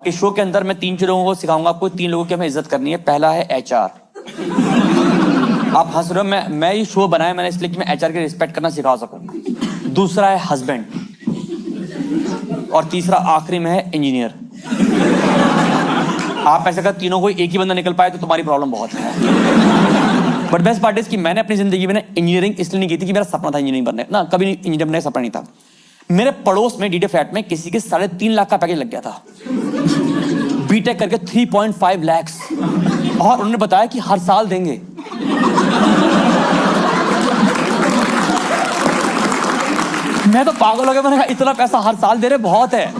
इस शो के अंदर मैं 3 लोगों को सिखाऊंगा आपको, 3 लोगों की हमें इज्जत करनी है। पहला है एचआर। आप हंस रहे हो, मैं ये शो बनाया मैंने इसलिए कि मैं एचआर की रिस्पेक्ट करना सिखा सकूं। दूसरा है हस्बैंड और तीसरा आखिरी में है इंजीनियर। आप ऐसे अगर तीनों कोई एक ही बंदा निकल पाए तो तुम्हारी प्रॉब्लम बहुत है। बट बेस्ट पार्ट इज कि मैंने अपनी जिंदगी में इंजीनियरिंग इसलिए नहीं की थी कि मेरा सपना था इंजीनियरिंग बनने ना, कभी इंजीनियर बनने का सपना नहीं था। मेरे पड़ोस में डीडे फ्लैट में किसी के 3.5 लाख का पैकेज लग गया था, बीटेक करके 3.5 लाख, और उन्होंने बताया कि हर साल देंगे। मैं तो पागल हो गया, मैंने कहा इतना पैसा हर साल दे रहे बहुत है।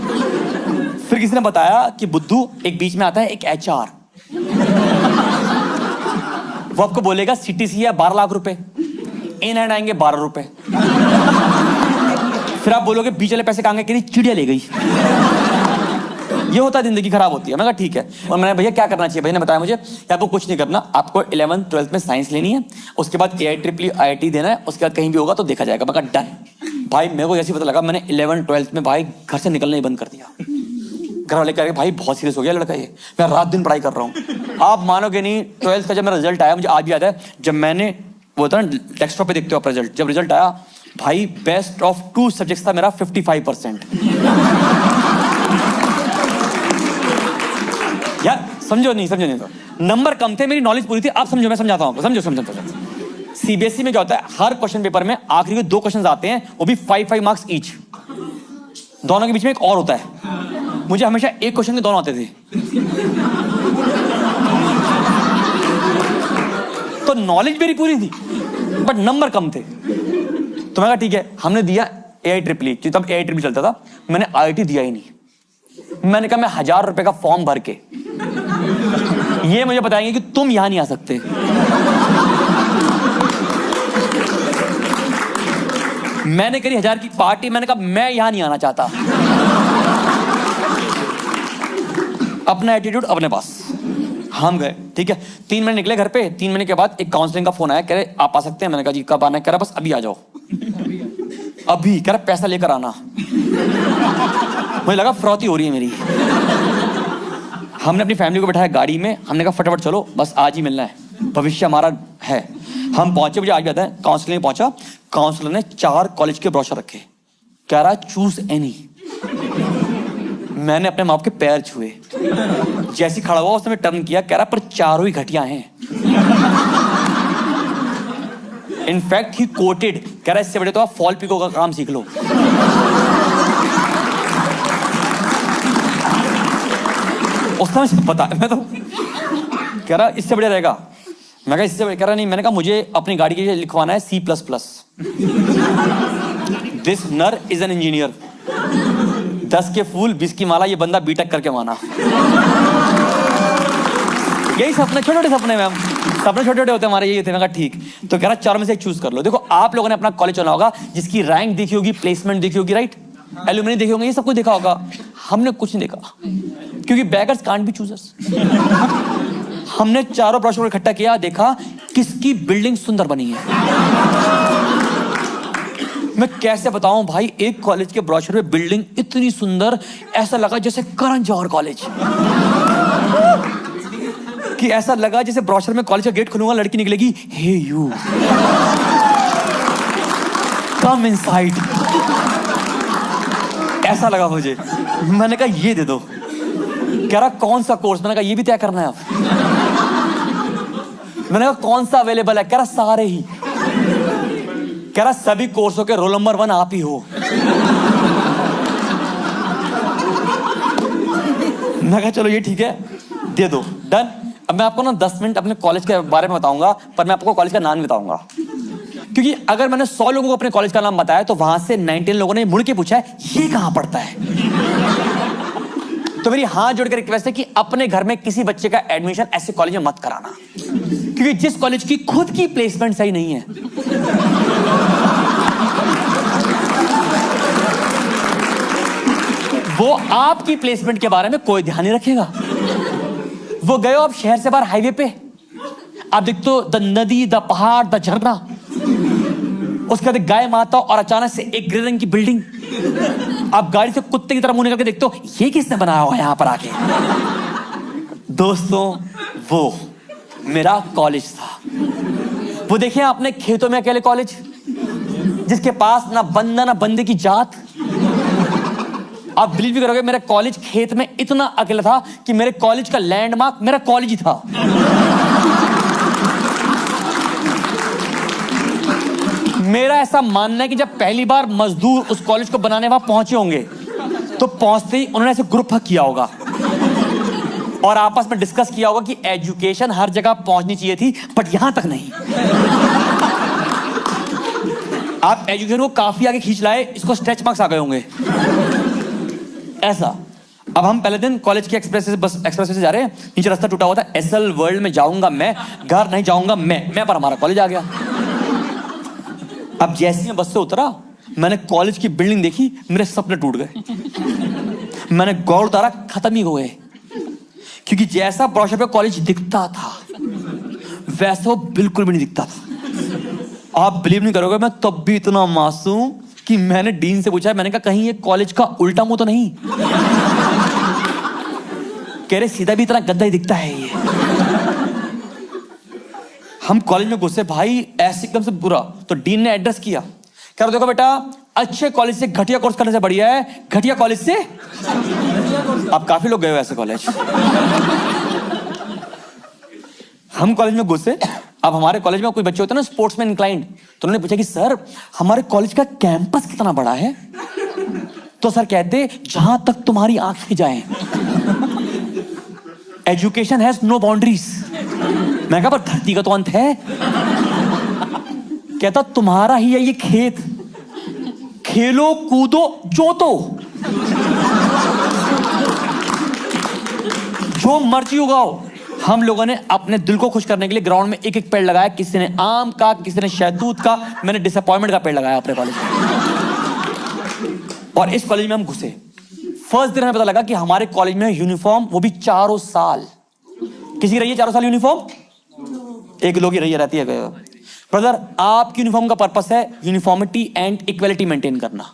फिर किसी ने बताया कि बुद्धू एक बीच में आता है एक एचआर, वो आपको बोलेगा सीटीसी है 12 लाख रुपए, इन हैंड आएंगे 12 रुपए। फिर आप बोलोगे बीच वाले पैसे कहाँ गए, चिड़िया ले गई। ये होता है, जिंदगी खराब होती है। मैंने कहा ठीक है। और मैंने भैया क्या करना चाहिए, भैया ने बताया मुझे कि आपको कुछ नहीं करना, आपको 11th 12th में साइंस लेनी है, उसके बाद AIEEE IIT देना है, उसके बाद कहीं भी होगा तो देखा जाएगा। मैं कहा डन। भाई मेरे को जैसे पता लगा, मैंने 11th 12th में भाई घर से निकलना ही बंद कर दिया। घर वाले कह रहे भाई बहुत सीरियस हो गया लड़का, ये मैं रात दिन पढ़ाई कर रहा हूँ। आप मानोगे नहीं, 12th का जब मेरा रिजल्ट आया, मुझे आज भी याद है, जब मैंने वो था ना डेस्कटॉप पे देखते हो आप रिजल्ट, जब रिजल्ट आया भाई बेस्ट ऑफ 2 सब्जेक्ट्स था मेरा 55%। यार समझो नहीं तो नंबर कम थे, मेरी नॉलेज पूरी थी। आप समझो, मैं समझाता हूँ आपको, समझो। सीबीएसई में क्या होता है, हर क्वेश्चन पेपर में आखिरी के 2 क्वेश्चन आते हैं, वो भी 5 मार्क्स ईच। दोनों के बीच में एक और होता है। मुझे हमेशा एक क्वेश्चन के दोनों आते थे, तो नॉलेज मेरी पूरी थी बट नंबर कम थे। तो मैं कहा ठीक है, हमने दिया AIEEE, तब AIEEE चलता था, मैंने IIT दिया ही नहीं। मैंने कहा मैं 1000 रुपए का फॉर्म भर के, ये मुझे बताएंगे कि तुम यहां नहीं आ सकते। मैंने करी 1000 की पार्टी, मैंने कहा मैं यहां नहीं आना चाहता। अपना एटीट्यूड अपने पास। हम गए, ठीक है, 3 महीने निकले घर पे। 3 महीने के बाद एक काउंसलिंग का फोन आया, कह रहे आप आ सकते हैं। मैंने कहा जी कब आना है, कह रहा बस अभी आ जाओ। अभी कह रहा पैसा लेकर आना। मुझे लगा फ्रॉती हो रही है मेरी। हमने अपनी फैमिली को बैठाया गाड़ी में, हमने कहा फटाफट चलो, बस आज ही मिलना है, भविष्य हमारा है। हम पहुंचे, मुझे आज भी आता है, काउंसलिंग में पहुंचा, काउंसलर ने 4 कॉलेज के ब्रोशर रखे, कह रहा चूज एनी। मैंने अपने माँ बाप के पैर छुए, जैसे खड़ा हुआ उसने टर्न किया, कह रहा पर चारों ही घटिया हैं। इनफैक्ट ही कोटेड, कह रहा इससे बड़े तो आप फॉल पिको का काम सीख लो। उसने मुझे पता, मैं तो कह रहा इससे बड़े रहेगा। मैं कहा इससे बड़े, कह रहा नहीं। मैंने कहा मुझे अपनी गाड़ी के लिए लिखवाना है C++। दिस नर इज एन इंजीनियर। 10 के फूल 20 की माला, ये बंदा बीटेक करके माना। यही सपने, छोटे छोटे सपने में, हम सपने छोटे छोटे होते हमारे, यही थे। मैं कहा ठीक। तो कह रहा 4 में से एक चूज कर लो। देखो आप लोगों ने अपना कॉलेज चुना होगा, जिसकी रैंक देखी होगी, प्लेसमेंट देखी होगी, राइट, एलुमनी देखे होंगे, ये सब कुछ देखा होगा। हमने कुछ नहीं देखा, क्योंकि बेगर्स कांट बी चूजर्स। हमने चारों ब्रोशर को इकट्ठा किया, देखा किसकी बिल्डिंग सुंदर बनी है। मैं कैसे बताऊं भाई, एक कॉलेज के ब्रोशर में बिल्डिंग इतनी सुंदर, ऐसा लगा जैसे करण जौहर कॉलेज, कि ऐसा लगा जैसे ब्रोशर में कॉलेज का गेट खुलूंगा, लड़की निकलेगी, हे यू कम इनसाइड, ऐसा लगा मुझे। मैंने कहा ये दे दो। कह रहा कौन सा कोर्स, मैंने कहा ये भी तय करना है आप। मैंने कहा कौन सा अवेलेबल है, कह रहा सारे ही। कह रहा सभी कोर्सों के रोल नंबर 1 आप ही हो। मैं कहा चलो ये ठीक है, दे दो, डन। अब मैं आपको ना 10 मिनट अपने कॉलेज के बारे में बताऊंगा, पर मैं आपको कॉलेज का नाम बताऊंगा, क्योंकि अगर मैंने 100 लोगों को अपने कॉलेज का नाम बताया तो वहां से 19 लोगों ने मुड़ के पूछा है ये कहां पड़ता है। तो मेरी हाथ जोड़ के रिक्वेस्ट है कि अपने घर में किसी बच्चे का एडमिशन ऐसे कॉलेज में मत कराना, क्योंकि जिस कॉलेज की खुद की प्लेसमेंट सही नहीं है, वो आपकी प्लेसमेंट के बारे में कोई ध्यान नहीं रखेगा। वो गए हो आप शहर से बाहर हाईवे पे, आप देखते हो द नदी, द पहाड़, द झरना, उसके बाद गाय माता और अचानक से एक ग्रे रंग की बिल्डिंग। आप गाड़ी से कुत्ते की तरह मुंह निकल के देखते हो, ये किसने बनाया हुआ है यहाँ पर आके? दोस्तों, वो मेरा कॉलेज था। वो देखिए आपने खेतों में अकेले कॉलेज, जिसके पास ना बंदा ना बंदे की जात। आप बिलीव भी करोगे, मेरा कॉलेज खेत में इतना अकेला था कि मेरे कॉलेज का लैंडमार्क मेरा कॉलेज ही था। मेरा ऐसा मानना है कि जब पहली बार मजदूर उस कॉलेज को बनाने वहां पहुंचे होंगे, तो पहुंचते ही उन्होंने ऐसे ग्रुप किया होगा और आपस में डिस्कस किया होगा कि एजुकेशन हर जगह पहुंचनी चाहिए थी, बट यहां तक नहीं। आप एजुकेशन को काफी आगे खींच लाए, इसको स्ट्रेच मार्क्स आ गए होंगे ऐसा। अब हम पहले दिन कॉलेज के एक्सप्रेस से जा रहे हैं, नीचे रास्ता टूटा हुआ था, एसएल वर्ल्ड में जाऊंगा मैं, घर नहीं जाऊंगा मैं पर हमारा कॉलेज आ गया। अब जैसे मैं बस से उतरा, मैंने कॉलेज की बिल्डिंग देखी, मेरे सपने टूट गए। मैंने गौर उतारा, खत्म ही हो गए, क्योंकि जैसा ब्रोशर पे कॉलेज दिखता था वैसा वो बिल्कुल भी नहीं दिखता था। आप बिलीव नहीं करोगे, मैं तब भी इतना मासूम कि मैंने डीन से पूछा, मैंने कहा कहीं ये कॉलेज का उल्टा मुंह तो नहीं? कह रहे सीधा भी इतना गंदा ही दिखता है ये। हम कॉलेज में घुसे भाई, ऐसे एकदम से बुरा। तो डीन ने एड्रेस किया, कह रहे देखो बेटा, अच्छे कॉलेज से घटिया कोर्स करने से बढ़िया है घटिया कॉलेज से। अब काफी लोग गए हो ऐसे कॉलेज। हम कॉलेज में घुसे। अब हमारे कॉलेज में कोई बच्चे होते हैं ना स्पोर्ट्स में इंक्लाइंड, तो उन्होंने पूछा कि सर हमारे कॉलेज का कैंपस कितना बड़ा है? तो सर कहते, जहां तक तुम्हारी आंखें जाएं। Education has no boundaries. मैं कहा पर धरती का तो अंत है। कहता तुम्हारा ही है ये खेत, खेलो कूदो जोतो, जो मर्जी उगाओ। हम लोगों ने अपने दिल को खुश करने के लिए ग्राउंड में एक एक पेड़ लगाया, किसी ने आम का, किसी ने शहतूत का, मैंने डिसअपॉइंटमेंट का पेड़ लगाया अपने कॉलेज में। और इस कॉलेज में हम घुसे, फर्स्ट दिन हमें पता लगा कि हमारे कॉलेज में यूनिफॉर्म, वो भी 4 साल। किसी की रही है 4 साल यूनिफॉर्म? एक लोग ही रही रहती है। ब्रदर, आपकी यूनिफॉर्म का पर्पस है यूनिफॉर्मिटी एंड इक्वालिटी मेंटेन करना।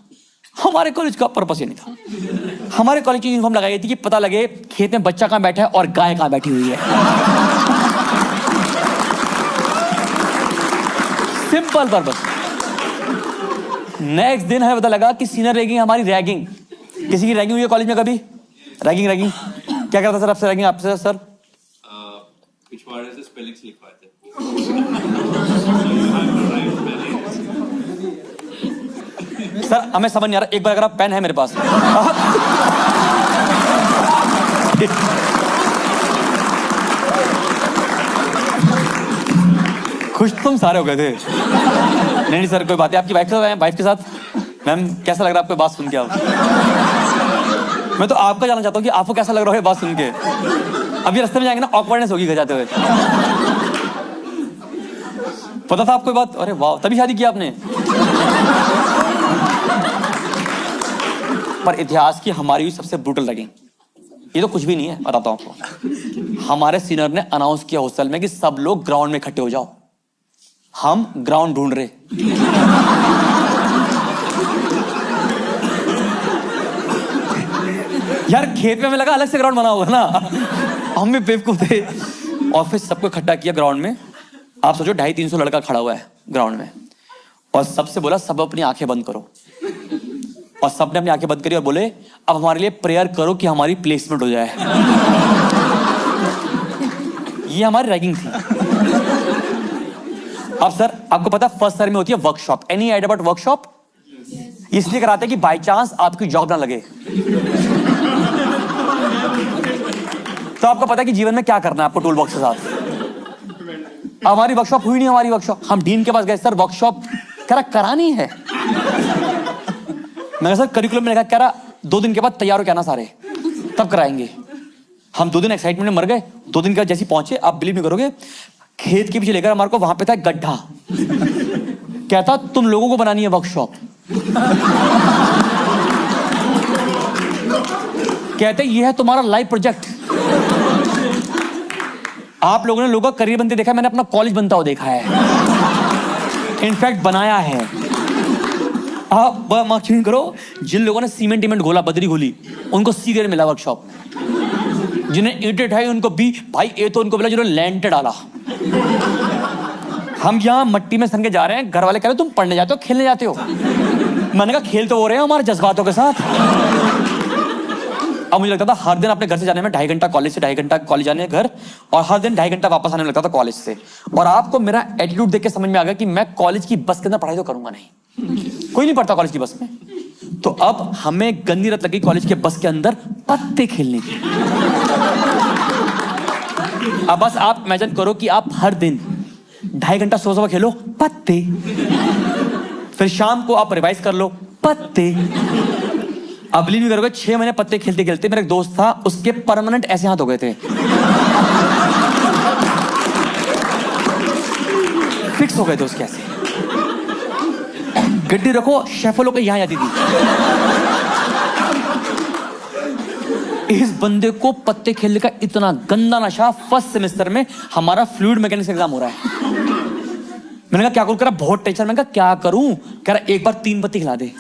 हमारे कॉलेज का पर्पस ये नहीं था। हमारे कॉलेज की यूनिफॉर्म लगाई थी कि पता लगे खेत में बच्चा कहां बैठा है और गाय कहां बैठी हुई है। Simple purpose. नेक्स्ट दिन हमें पता लगा कि सीनियर रैगिंग हमारी रैगिंग। किसी की रैगिंग हुई है कॉलेज में कभी? रैगिंग क्या करता सर आपसे? रैगिंग आपसे सर पिछवाड़े से स्पेलिंग्स लिखवाते। सर हमें समझ नहीं आ रहा, एक बार अगर आप पेन है मेरे पास। खुश तुम सारे हो गए थे। नहीं सर कोई बात है, आपकी वाइफ के साथ। मैम कैसा लग रहा है आपको बात सुन के? आप मैं तो आपका जानना चाहता हूँ कि आपको कैसा लग रहा है बात सुन के। अभी रास्ते में जाएंगे ना, ऑकवर्डनेस होगी घर जाते हुए। पता था आपको बात? अरे वाह, तभी शादी किया आपने। पर इतिहास की हमारी भी सबसे ब्रूटल रैगिंग, ये तो कुछ भी नहीं है, बताता हूं आपको। हमारे सीनियर ने अनाउंस किया हॉस्टल में कि सब लोग ग्राउंड में इकट्ठे हो जाओ। हम ग्राउंड ढूंढ रहे। यार खेत में हमें लगा अलग से ग्राउंड बना होगा ना, हम भी बेवकूफ थे। और फिर सबको इकट्ठा किया ग्राउंड में। आप सोचो 250-300 लड़का खड़ा हुआ है ग्राउंड में, और सबसे बोला सब अपनी आंखें बंद करो। और सबने अपनी आंखें बंद करी और बोले अब हमारे लिए प्रेयर करो कि हमारी प्लेसमेंट हो जाए। ये हमारी रैगिंग थी। अब सर आपको पता फर्स्ट ईयर में होती है workshop. Any idea about workshop? इसलिए कराते हैं कि बाय चांस आपकी जॉब ना लगे। तो आपको पता है कि जीवन में क्या करना है आपको टूल बॉक्स के साथ। हमारी वर्कशॉप हुई नहीं। हमारी वर्कशॉप, हम डीन के पास गए, सर वर्कशॉप करानी है। मैंने सर करिकुलम में लिखा, कह रहा 2 दिन के बाद तैयार हो क्या ना सारे, तब कराएंगे। हम 2 दिन एक्साइटमेंट में मर गए। 2 दिन के बाद जैसे पहुंचे, आप बिलीव नहीं करोगे, खेत के पीछे लेकर हमारे को वहां पे था गड्ढा। कहता तुम लोगों को बनानी है वर्कशॉप। कहते ये है तुम्हारा लाइव प्रोजेक्ट। आप लोगों ने लोगों का करियर बनते देखा है, मैंने अपना कॉलेज बनता हुआ देखा है। इनफैक्ट बनाया है। आप मार्केटिंग करो, जिन लोगों ने सीमेंट घोला, बदरी घोली, उनको सी ग्रेड मिला वर्कशॉप। जिन्हें ईंटें उठाई उनको बी, भाई ए तो उनको मिला जिन्होंने लैंटर डाला। हम यहाँ मट्टी में सन के जा रहे हैं, घर वाले कह रहे तुम पढ़ने जाते हो खेलने जाते हो? मैंने कहा खेल तो हो रहे हैं हमारे जज्बातों के साथ। अब मुझे लगता था हर दिन अपने घर से जाने में 2.5 घंटा, कॉलेज से 2.5 घंटा कॉलेज जाने घर, और हर दिन 2.5 घंटा वापस आने में लगता था कॉलेज से। और आपको मेरा एटीट्यूड देख के समझ में आ गया कि मैं कॉलेज की बस के अंदर पढ़ाई तो करूंगा नहीं। कोई नहीं पढ़ता कॉलेज की बस में। तो अब हमें गंदी लत लगी कॉलेज के बस के अंदर पत्ते खेलने की। अब बस आप इमेजिन करो कि आप हर दिन 2.5 घंटा सुबह खेलो पत्ते, फिर शाम को आप रिवाइज कर लो पत्ते। अब बिलीव नहीं करोगे, 6 महीने पत्ते खेलते खेलते मेरा एक दोस्त था, उसके परमानेंट ऐसे हाथ हो गए थे, फिक्स हो गए थे उसके ऐसे। गड्डी रखो, शेफोलो के यहां आती थी। इस बंदे को पत्ते खेलने का इतना गंदा नशा, फर्स्ट सेमेस्टर में हमारा फ्लूइड मैकेनिक्स एग्जाम हो रहा है। मैंने कहा क्या करूं? कह रहा बहुत टेंशन। मैंने कहा क्या करूं? कह रहा एक बार 3 पत्ते खिला दे।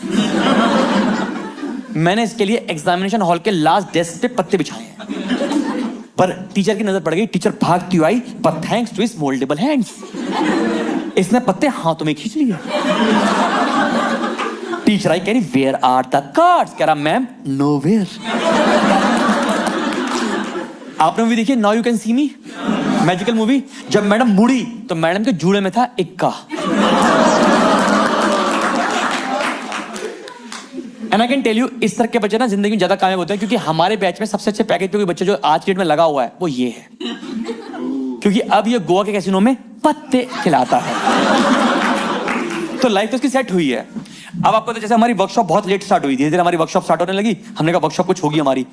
मैंने इसके लिए एग्जामिनेशन हॉल के लास्ट डेस्क पे पत्ते बिछाए हैं, पर टीचर की नजर पड़ गई। टीचर भागती हुई आई, पर thanks to his mouldable hands इसने पत्ते हाथों में खींच लिए। टीचर आई, कह रही वेयर आर द कार्ड्स? कह रहा मैम नोवेयर। आपने मूवी देखी now you can see me, magical movie? जब मैडम मुड़ी तो मैडम के जूड़े में था इक्का। And I can tell you, इस तरह के बच्चे ना जिंदगी में ज्यादा कामयाब होते हैं, क्योंकि हमारे बैच में सबसे अच्छे पैकेज पे कोई बच्चे जो आज की डेट में लगा हुआ है वो ये है, क्योंकि अब ये गोवा के कैसीनो में पत्ते खिलाता है। तो लाइफ तो उसकी सेट हुई है। अब आपको तो जैसे हमारी वर्कशॉप बहुत लेट स्टार्ट हुई, धीरे धीरे हमारी वर्कशॉप स्टार्ट होने लगी। हमने कहा वर्कशॉप कुछ होगी हमारी।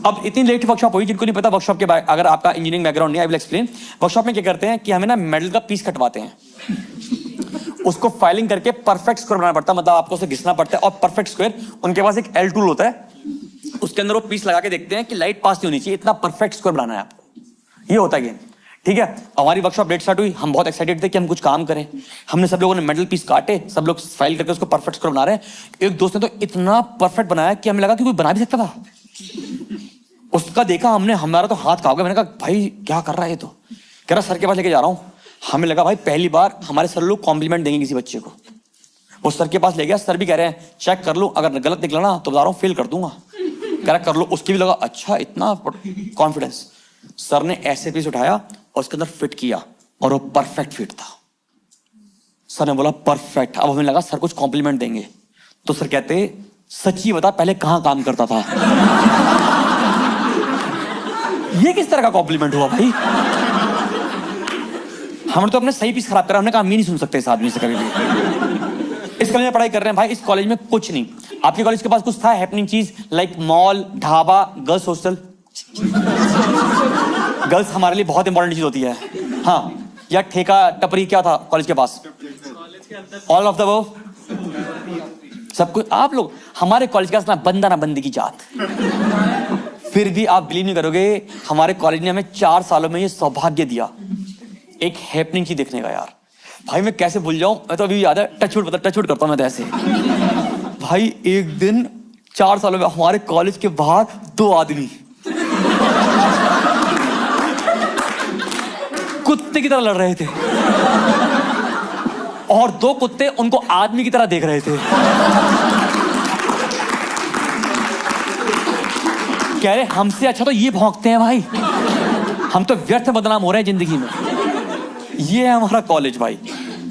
अब इतनी लेट वर्कशॉप हुई, जिनको नहीं पता वर्कशॉप के बारे, अगर आपका इंजीनियरिंग बैकग्राउंड नहीं, आई विल एक्सप्लेन। वर्कशॉप में क्या करते हैं कि हमें ना मेटल का पीस कटवाते हैं, उसको फाइलिंग करके परफेक्ट स्क्वायर बनाना पड़ता है, मतलब आपको उसे घिसना पड़ता है। और परफेक्ट स्क्वायर, उनके पास एक एल टूल होता है, उसके अंदर वो पीस लगा के देखते हैं कि लाइट पास नहीं होनी चाहिए, इतना परफेक्ट स्क्वायर बनाना है आपको। ये होता है गेम, ठीक है। हमारी वर्कशॉप लेट स्टार्ट हुई, हम बहुत एक्साइटेड थे कि हम कुछ काम करें। हमने सब लोगों ने मेटल पीस काटे, सब लोग फाइल करके उसको परफेक्ट स्क्वायर बना रहे हैं। एक दोस्त ने तो इतना परफेक्ट बनाया कि हमें लगा कि कोई बना भी सकता था। उसका देखा हमने, हमारा तो हाथ कांप गया। मैंने कहा भाई क्या कर रहा है ये? तो कह रहा सर के पास लेके जा रहा हूँ। हमें लगा भाई पहली बार हमारे सर लोग कॉम्प्लीमेंट देंगे किसी बच्चे को। वो सर के पास ले गया, सर भी कह रहे हैं चेक कर लो, अगर गलत निकला ना तो बता रहा हूँ फेल कर दूंगा। कह रहा कर लो। उसकी भी लगा अच्छा इतना कॉन्फिडेंस। सर ने ऐसे पीस उठाया और उसके अंदर फिट किया और वो परफेक्ट फिट था। सर ने बोला परफेक्ट। अब हमें लगा सर कुछ कॉम्प्लीमेंट देंगे, तो सर कहते सच्ची बता पहले कहां काम करता था? ये किस तरह का कॉम्प्लीमेंट हुआ भाई? हमने तो अपने सही पीस खराब करा। हमने कहा हम ये नहीं सुन सकते इस आदमी से कभी भी। इस कॉलेज में पढ़ाई कर रहे हैं भाई, इस कॉलेज में कुछ नहीं। आपके कॉलेज के पास कुछ था हैपनिंग चीज, like mall, dhaba, girls hostel? Girls हमारे लिए बहुत इंपॉर्टेंट चीज होती है। हाँ, या ठेका टपरी क्या था कॉलेज के पास? ऑल ऑफ द अबव सब कुछ। आप लोग हमारे कॉलेज का ना बंदा ना बंदी की जात। फिर भी आप बिलीव नहीं करोगे, हमारे कॉलेज ने हमें 4 सालों में ये सौभाग्य दिया एक हैपनिंग चीज देखने का। यार भाई मैं कैसे भूल जाऊं, मैं तो अभी याद है, टचवुड करता हूं मैं तो ऐसे। भाई एक दिन 4 सालों में हमारे कॉलेज के बाहर 2 आदमी कुत्ते की तरह लड़ रहे थे, और 2 कुत्ते उनको आदमी की तरह देख रहे थे। कह रहे हमसे अच्छा तो ये भौंकते हैं भाई, हम तो व्यर्थ बदनाम हो रहे हैं जिंदगी में। ये है हमारा कॉलेज भाई।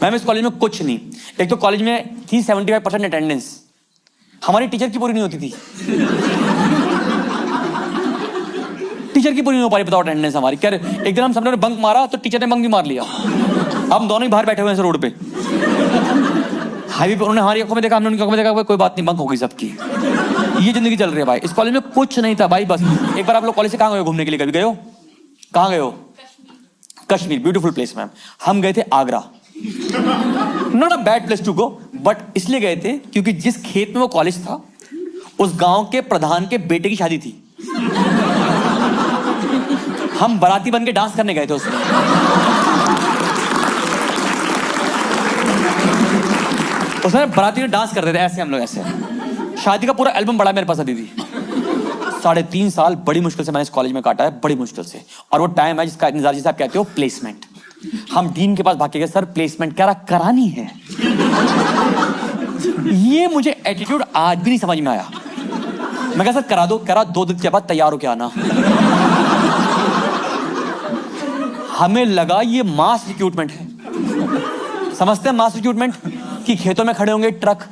मैम इस कॉलेज में कुछ नहीं। एक तो कॉलेज में थी 75% अटेंडेंस, हमारी टीचर की पूरी नहीं होती थी। टीचर की पूरी नहीं हो पा रही, बताओ अटेंडेंस हमारी। क्या एक दिन हम सबने बंक मारा तो टीचर ने बंक भी मार लिया। हम दोनों ही बाहर बैठे हुए हैं रोड पे, हाईवे पे। उन्होंने हमारी आंखों में देखा, हमने उनकी आंखों में देखा, कोई बात नहीं बंक हो गई सबकी। ये जिंदगी चल रही है भाई। इस कॉलेज में कुछ नहीं था भाई। बस एक बार आप लोग कॉलेज से कहाँ गए घूमने के लिए? कभी गए हो? कहाँ गए हो? Kashmir, beautiful place ma'am. हम गए थे Agra. Not a bad place to go, but इसलिए गए थे क्योंकि जिस खेत में वो कॉलेज था उस गांव के प्रधान के बेटे की शादी थी। हम बाराती बन के डांस करने गए थे उसमें। उसमें बाराती में डांस करते थे ऐसे, हम लोग ऐसे। शादी का पूरा एल्बम बड़ा मेरे पास अभी भी। 3.5 साल बड़ी मुश्किल से मैंने इस कॉलेज में काटा है, बड़ी मुश्किल से। और वो टाइम है जिसका इंतजार, जिसे आप कहते हो प्लेसमेंट। हम डीन के पास भाग के गए, सर प्लेसमेंट क्या करानी है। ये मुझे एटीट्यूड आज भी नहीं समझ में आया। मैं कहा सर करा दो, 2 दिन के बाद तैयार हो के आना। हमें लगा ये मास रिक्रूटमेंट है। समझते हैं मास रिक्रूटमेंट कि खेतों में खड़े होंगे ट्रक,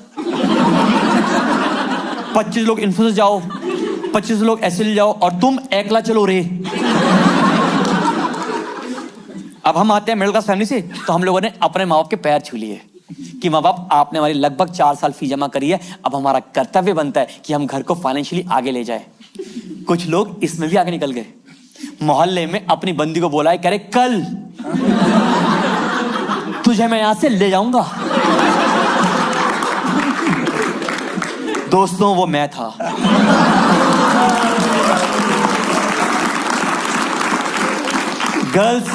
25 लोग इन्फोसिस जाओ, 25 लोग एसएल जाओ और तुम एकला चलो रे। अब हम आते हैं मिडिल क्लास फैमिली से, तो हम लोगों ने अपने माँ बाप के पैर छू लिए कि माँ बाप आपने हमारी लगभग 4 साल फी जमा करी है, अब हमारा कर्तव्य बनता है कि हम घर को फाइनेंशियली आगे ले जाए। कुछ लोग इसमें भी आगे निकल गए। मोहल्ले में अपनी बंदी को बोला है, कह रहे कल तुझे मैं यहां से ले जाऊंगा। दोस्तों वो मैं था। गर्ल्स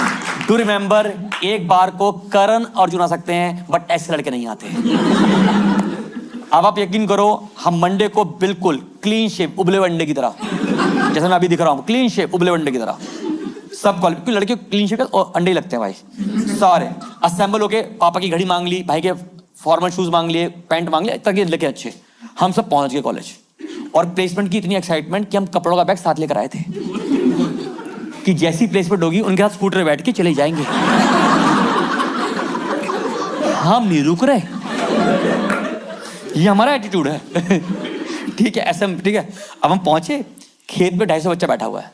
टू रिमेंबर, एक बार को करण अर्जुन आ सकते हैं बट ऐसे लड़के नहीं आते। अब आप यकीन करो, हम मंडे को बिल्कुल क्लीन शेप उबले हुए अंडे की तरह, जैसे मैं अभी दिख रहा हूं, क्लीन शेप उबले हुए अंडे की तरह सब कॉलेज, क्योंकि लड़के क्लीन शेप और अंडे ही लगते हैं भाई। सारे असेंबल होके पापा की घड़ी मांग ली, भाई के फॉर्मल शूज मांग लिए, पैंट मांग लिए, तक ये लेके अच्छे हम सब पहुंच गए कॉलेज। और प्लेसमेंट की इतनी एक्साइटमेंट कि हम कपड़ों का बैग साथ लेकर आए थे कि जैसी प्लेसमेंट होगी उनके साथ स्कूटर बैठ के चले जाएंगे। हम नहीं रुक रहे, ये हमारा एटीट्यूड है। ठीक है, ऐसा ठीक है। अब हम पहुंचे, खेत में 250 बच्चा बैठा हुआ है।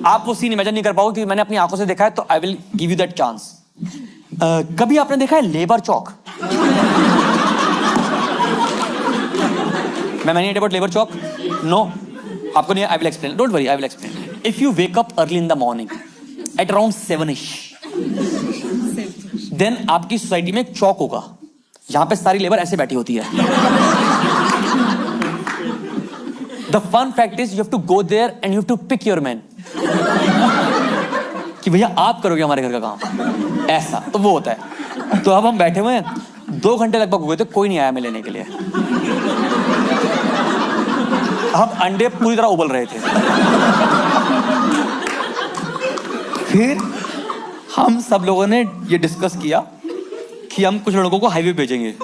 आप वो सीन इमेजिन नहीं कर पाओगे क्योंकि मैंने अपनी आंखों से देखा है, तो I will give you that chance. कभी आपने देखा है लेबर चौक? मैं नहीं अबाउट लेबर चौक, नो आपको नहीं, I will explain, don't worry, I will explain. If you wake up early in the morning at around 7ish, then आपकी society में एक चौक होगा जहां पे सारी लेबर ऐसे बैठी होती है। The fun fact is you have to go there and you have to pick your man, कि भैया आप करोगे हमारे घर का काम, ऐसा तो वो होता है। तो अब हम बैठे हुए हैं, 2 घंटे लगभग हुए थे, कोई नहीं आया हमें लेने के लिए। हम अंडे पूरी तरह उबल रहे थे। फिर हम सब लोगों ने ये डिस्कस किया कि हम कुछ लड़कों को हाईवे भेजेंगे।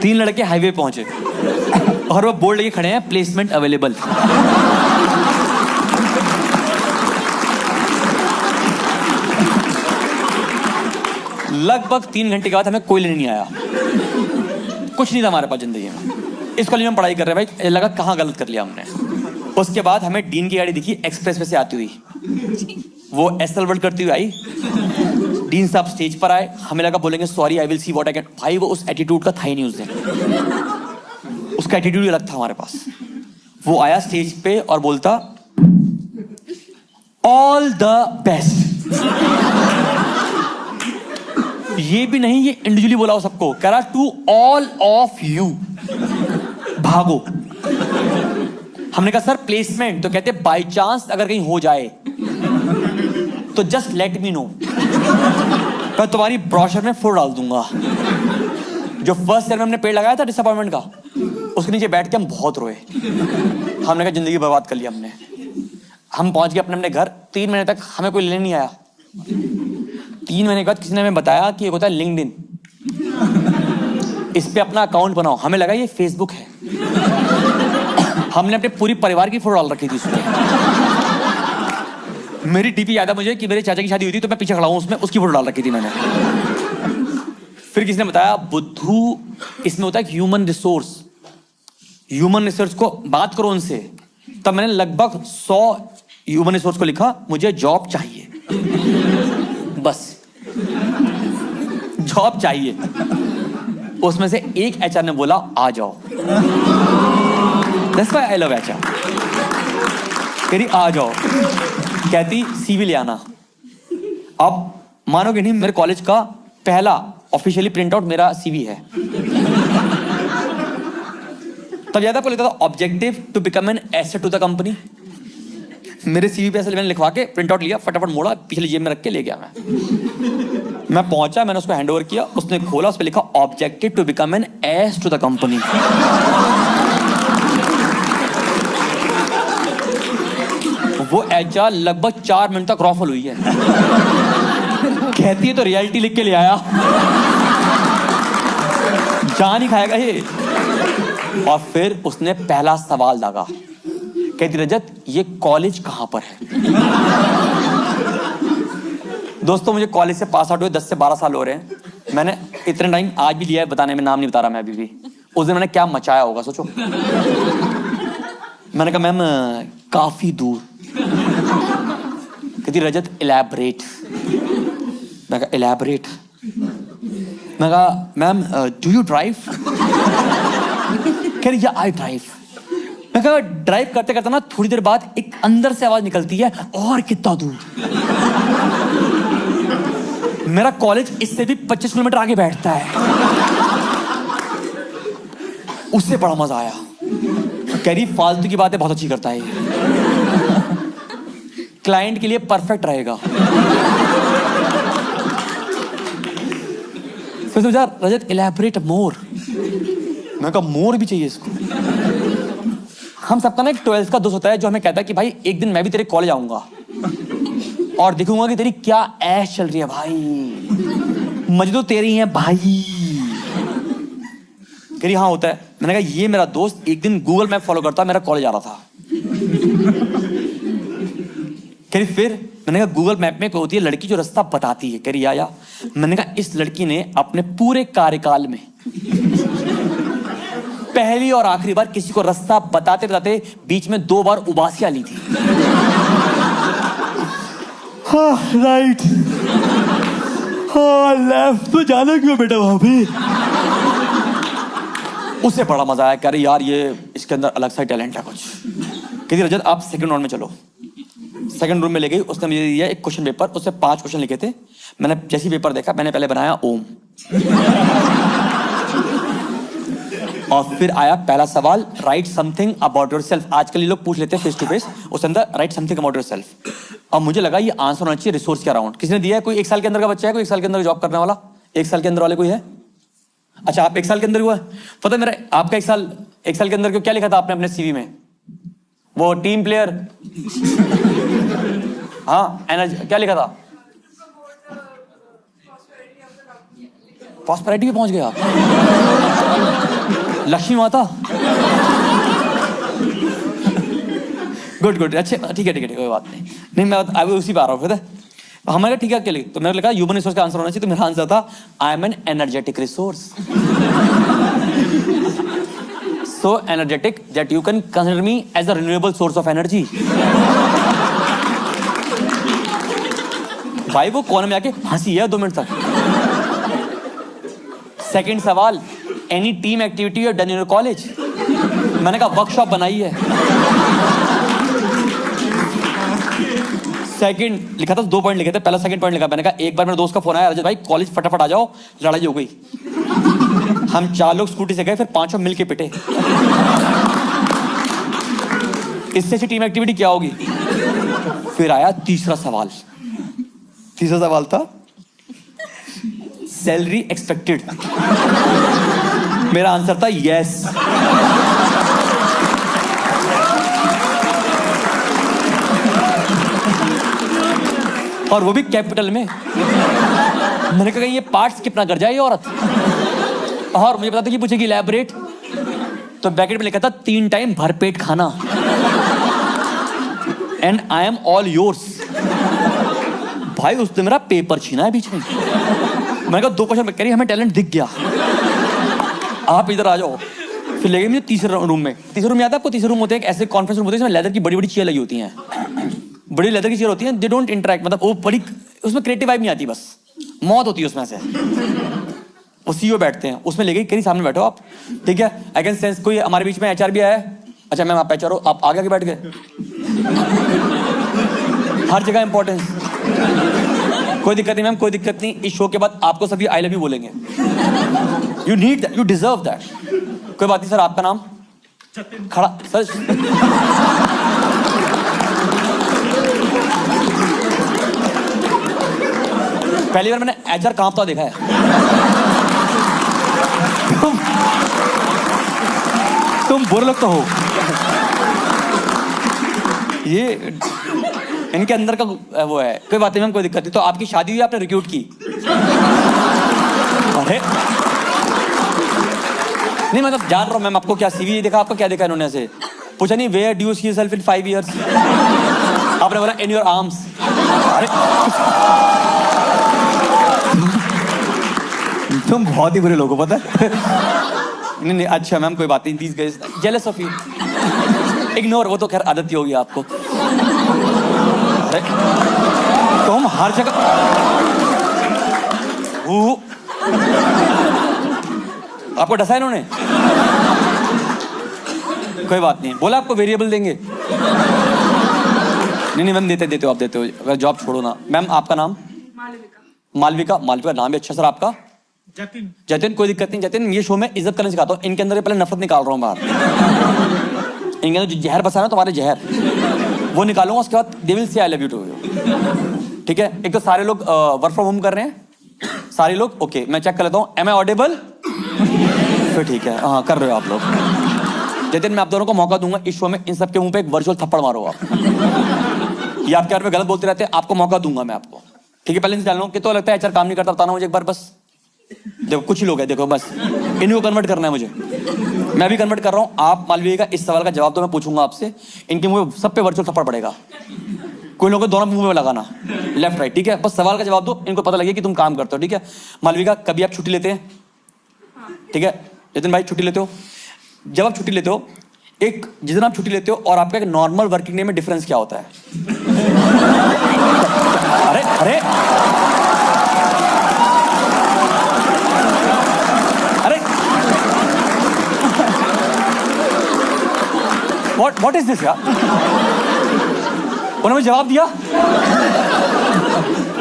3 लड़के हाईवे पहुंचे और वो बोर्ड लेके खड़े हैं, प्लेसमेंट अवेलेबल। लगभग 3 घंटे के बाद हमें कोई लेने नहीं आया, कुछ नहीं था हमारे पास जिंदगी में। इस कॉलेज में पढ़ाई कर रहे हैं भाई, लगा कहाँ गलत कर लिया हमने। उसके बाद हमें डीन की गाड़ी दिखी एक्सप्रेस वे से आती हुई, वो एसएल वर्ड करती हुई आई। डीन साहब स्टेज पर आए, हमें लगा बोलेंगे sorry I will see what I can. भाई वो उस एटीट्यूड का था ही नहीं उस दिन, उसका एटीट्यूड अलग था हमारे पास। वो आया स्टेज पे और बोलता ऑल द बेस्ट। ये भी नहीं, ये इंडिविजुअली बोला हो सबको, कह रहा टू ऑल ऑफ यू, भागो। हमने कहा सर प्लेसमेंट, तो कहते बाय चांस अगर कहीं हो जाए तो जस्ट लेट मी नो, मैं तुम्हारी ब्रोशर में फुल डाल दूंगा। जो फर्स्ट ईयर में हमने पेड़ लगाया था डिसअपॉइंटमेंट का, उसके नीचे बैठ के हम बहुत रोए। हमने कहा जिंदगी बर्बाद कर लिया हमने। हम पहुंच गए अपने अपने घर। 3 महीने तक हमें कोई लेने नहीं आया। 3 महीने के बाद किसी ने हमें बताया कि एक होता है लिंक्डइन, इस पे अपना अकाउंट बनाओ। हमें लगा ये फेसबुक है। हमने अपने पूरी परिवार की फोटो डाल रखी थी उसमें। मेरी डीपी याद है मुझे कि मेरे चाचा की शादी हुई थी, तो मैं पीछे खड़ा हूं उसमें, उसकी फोटो डाल रखी थी मैंने। फिर किसी ने बताया बुद्धू, इसमें होता है ह्यूमन रिसोर्स, ह्यूमन रिसोर्स को बात करो उनसे। तब मैंने लगभग 100 ह्यूमन रिसोर्स को लिखा, मुझे जॉब चाहिए, बस जॉब चाहिए। उसमें से एक एचआर ने बोला आ जाओ। That's why I love HR। कह आ जाओ, कहती सीवी ले आना। अब मानोगे नहीं, मेरे कॉलेज का पहला ऑफिशियली प्रिंट आउट मेरा सीवी है। तब ज्यादा लिखा था objective to become an asset to the company, मेरे सीवी पे ऐसे मैंने लिखवा के प्रिंट आउट लिया, फटाफट मोड़ा, पिछली जेब में रख के ले गया मैं पहुंचा, मैंने उसको हैंड ओवर किया, उसने खोला, उस पे लिखा objected to become an ass to the company. वो एचआर लगभग 4 मिनट तक रॉफल हुई है। कहती है तो रियलिटी लिख के ले आया, जान ही खाएगा ये। और फिर उसने पहला सवाल दागा, कहती रजत ये कॉलेज कहां पर है? दोस्तों मुझे कॉलेज से पास आउट हुए 10 से 12 साल हो रहे हैं। मैंने इतने टाइम आज भी लिया है बताने में, नाम नहीं बता रहा मैं अभी भी। उस दिन मैंने क्या मचाया होगा सोचो। मैंने कहा मैम काफी दूर। कहती रजत इलैबोरेट। मैं कहा इलैबोरेट? मैं कहा मैम डू यू ड्राइव? कह रही आई ड्राइव। मैं कहा ड्राइव करते करते ना थोड़ी देर बाद एक अंदर से आवाज निकलती है, और कितना दूर? मेरा कॉलेज इससे भी 25 किलोमीटर आगे बैठता है। उससे बड़ा मजा आया। कह रही फालतू की बातें बहुत अच्छी करता है, क्लाइंट के लिए परफेक्ट रहेगा। फिर सोचा रजत इलैबोरेट मोर। मैं कहा मोर भी चाहिए इसको। हम सबका ना एक 12th का दोस्त होता है जो हमें कहता है कि भाई एक दिन मैं भी तेरे कॉलेज आऊंगा और दिखूंगा कि तेरी क्या ऐश चल रही है भाई, मजे तो तेरी हैं भाई। कह रही हाँ होता है। मैंने कहा ये मेरा दोस्त एक दिन गूगल मैप फॉलो करता मेरा कॉलेज आ रहा था। कह रही फिर? मैंने कहा गूगल मैप में कोई होती है लड़की जो रास्ता बताती है। कह रही आया। मैंने कहा इस लड़की ने अपने पूरे कार्यकाल में पहली और आखिरी बार किसी को रास्ता बताते बताते बीच में 2 बार उबासियां ली थी। हाँ राइट, हाँ लेफ्ट, तो जाना क्यों बेटा वहां पे? उससे बड़ा मजा आया। कह रही यार ये इसके अंदर अलग सा टैलेंट है कुछ। कहती रजत आप सेकंड राउंड में चलो। सेकंड रूम में ले गई। उसने मुझे दिया एक क्वेश्चन पेपर, उससे 5 क्वेश्चन लिखे थे। मैंने जैसे ही पेपर देखा मैंने पहले बनाया ओम। और फिर आया पहला सवाल, राइट समथिंग अबाउट योरसेल्फ। आजकल ये लोग पूछ लेते हैं फेस टू फेस, उसके अंदर राइट समथिंग अबाउट योरसेल्फ। और मुझे लगा ये आंसर होना चाहिए रिसोर्स के अराउंड। किसने दिया है? कोई 1 साल के अंदर का बच्चा है? कोई 1 साल के अंदर जॉब करने वाला? 1 साल के अंदर वाले कोई है? अच्छा आप 1 साल के अंदर हुआ? पता है मेरा आपका 1 साल के अंदर क्यों क्या लिखा था आपने अपने सीवी में? वो टीम प्लेयर, हाँ एनर्जी, क्या लिखा था? प्रॉस्पेरिटी पे पहुंच गया आप। लक्ष्मी माता। गुड गुड, अच्छे, ठीक है कोई बात नहीं मैं अभी उसी पे आ रहा हूँ। हमारे ठीक है क्या लिखा? तो मैंने लिखा ह्यूमन रिसोर्स का आंसर होना चाहिए। तो मेरा आंसर था I am N energetic resource, so energetic that you can consider me as a renewable source of energy। भाई वो कोने में आके हंसी है 2 मिनट तक। सेकंड सवाल, any team activity done in your college? मैंने कहा वर्कशॉप बनाई है। सेकंड लिखा था, 2 पॉइंट लिखे थे, पहला सेकंड पॉइंट लिखा। मैंने कहा एक बार मेरे दोस्त का फोन आया, रजत भाई कॉलेज फटाफट आ जाओ, लड़ाई हो गई। हम 4 लोग स्कूटी से गए, फिर 5 मिलके पिटे। इससे अच्छी टीम एक्टिविटी क्या होगी? फिर आया तीसरा सवाल। तीसरा सवाल था सैलरी एक्सपेक्टेड। मेरा आंसर था यस। और वो भी कैपिटल में। मैंने कहा ये पार्ट स्किप ना कर जाए ये औरत। और मुझे पता था कि पूछेगी इलैबोरेट, तो ब्रैकेट में लिखा था 3 टाइम भरपेट खाना and I am all yours. भाई उसने मेरा पेपर छीना है बीच में। मैंने कहा 2 क्वेश्चन कह रही हमें टैलेंट दिख गया, आप इधर आ जाओ। फिर ले गए मुझे तीसरे रूम में। तीसरे रूम में आता है आपको? तीसरे रूम होते हैं ऐसे कॉन्फ्रेंस रूम होते हैं, इसमें लेदर की बड़ी बड़ी चेयर लगी होती हैं, बड़ी लेदर की चेयर होती हैं। दे डोंट इंटरेक्ट, मतलब वो बड़ी, उसमें क्रिएटिव वाइब नहीं आती, बस मौत होती है उसमें से। वो सीईओ बैठते हैं उसमें। ले गई, कहीं सामने बैठो आप, ठीक है, आई कैन सेंस कोई हमारे बीच में एचआर भी आया है। अच्छा मैम आप एचआर हो, आप आगे बैठ गए। हर जगह इंपॉर्टेंस। कोई दिक्कत नहीं मैम, कोई दिक्कत नहीं, इस शो के बाद आपको सभी आई लव यू बोलेंगे। You need that, you deserve that. कोई बात नहीं सर, आपका नाम? खड़ा सर। पहली बार मैंने एचआर कांपता देखा है। तुम बुरे लोग तो हो। ये इनके अंदर का वो है। कोई बात नहीं मैम, कोई दिक्कत नहीं। तो आपकी शादी हुई, आपने रिक्रूट की? अरे नहीं मतलब जान रहा हूँ मैम, आपको क्या सीवी देखा, आपको क्या देखा इन्होंने? ऐसे पूछा नहीं, where do you see yourself in 5 years? आपने बोला इन योर आर्म्स। अरे तुम बहुत ही बुरे लोग हो, पता है। नहीं नहीं अच्छा मैम कोई बात नहीं। These guys jealous of you. Ignore, वो तो खैर आदत ही होगी आपको। अरे तुम हर जगह आपको डसा इन्होंने? कोई बात नहीं, बोला आपको वेरिएबल देंगे। नहीं मैम देते हो, आप देते हो। अगर जॉब छोड़ो ना। मैम आपका नाम? मालविका। मालविका नाम भी अच्छा। सर आपका? जतिन। कोई दिक्कत नहीं जतिन, ये शो में इज्जत करने सिखाता हूँ। इनके अंदर पहले नफरत निकाल रहा हूँ बाहर। इनके अंदर जो जहर बसा ना तुम्हारे जहर, वो निकालूंगा। उसके बाद they will say I love you to you. ठीक है? एक तो सारे लोग वर्क फ्रॉम होम कर रहे हैं, सारे लोग। ओके मैं चेक कर लेता हूँ, एम आई ऑडिबल? फिर ठीक है, हाँ कर रहे हो आप लोग। जतिन मैं आप दोनों को मौका दूंगा इस शो में, इन सबके मुंह पे एक वर्चुअल थप्पड़ मारो आप। ये आपके बारे में गलत बोलते रहते हैं, आपको मौका दूंगा मैं आपको। ठीक है? पहले इनसे डालना कि तो लगता है एचआर काम नहीं करता, बताना मुझे एक बार बस। देखो कुछ ही लोग हैं, देखो बस इन्हीं को कन्वर्ट करना है मुझे। मैं भी कन्वर्ट कर रहा हूँ। आप मालविका का इस सवाल का जवाब तो मैं पूछूंगा आपसे, इनके मुंह पे सब पे वर्चुअल थप्पड़ पड़ेगा। कोई लोगों को दोनों मुंह में लगाना, लेफ्ट राइट। ठीक है? बस सवाल का जवाब दो, इनको पता लगे कि तुम काम करते हो। ठीक है? मालविका कभी आप छुट्टी लेते हैं? ठीक है जतिन भाई छुट्टी लेते हो? जब आप छुट्टी लेते हो, एक जिस दिन आप छुट्टी लेते हो और आपका एक नॉर्मल वर्किंग डे में डिफरेंस क्या होता है? अरे अरे अरे व्हाट इज दिस यार? उन्होंने मुझे जवाब दिया,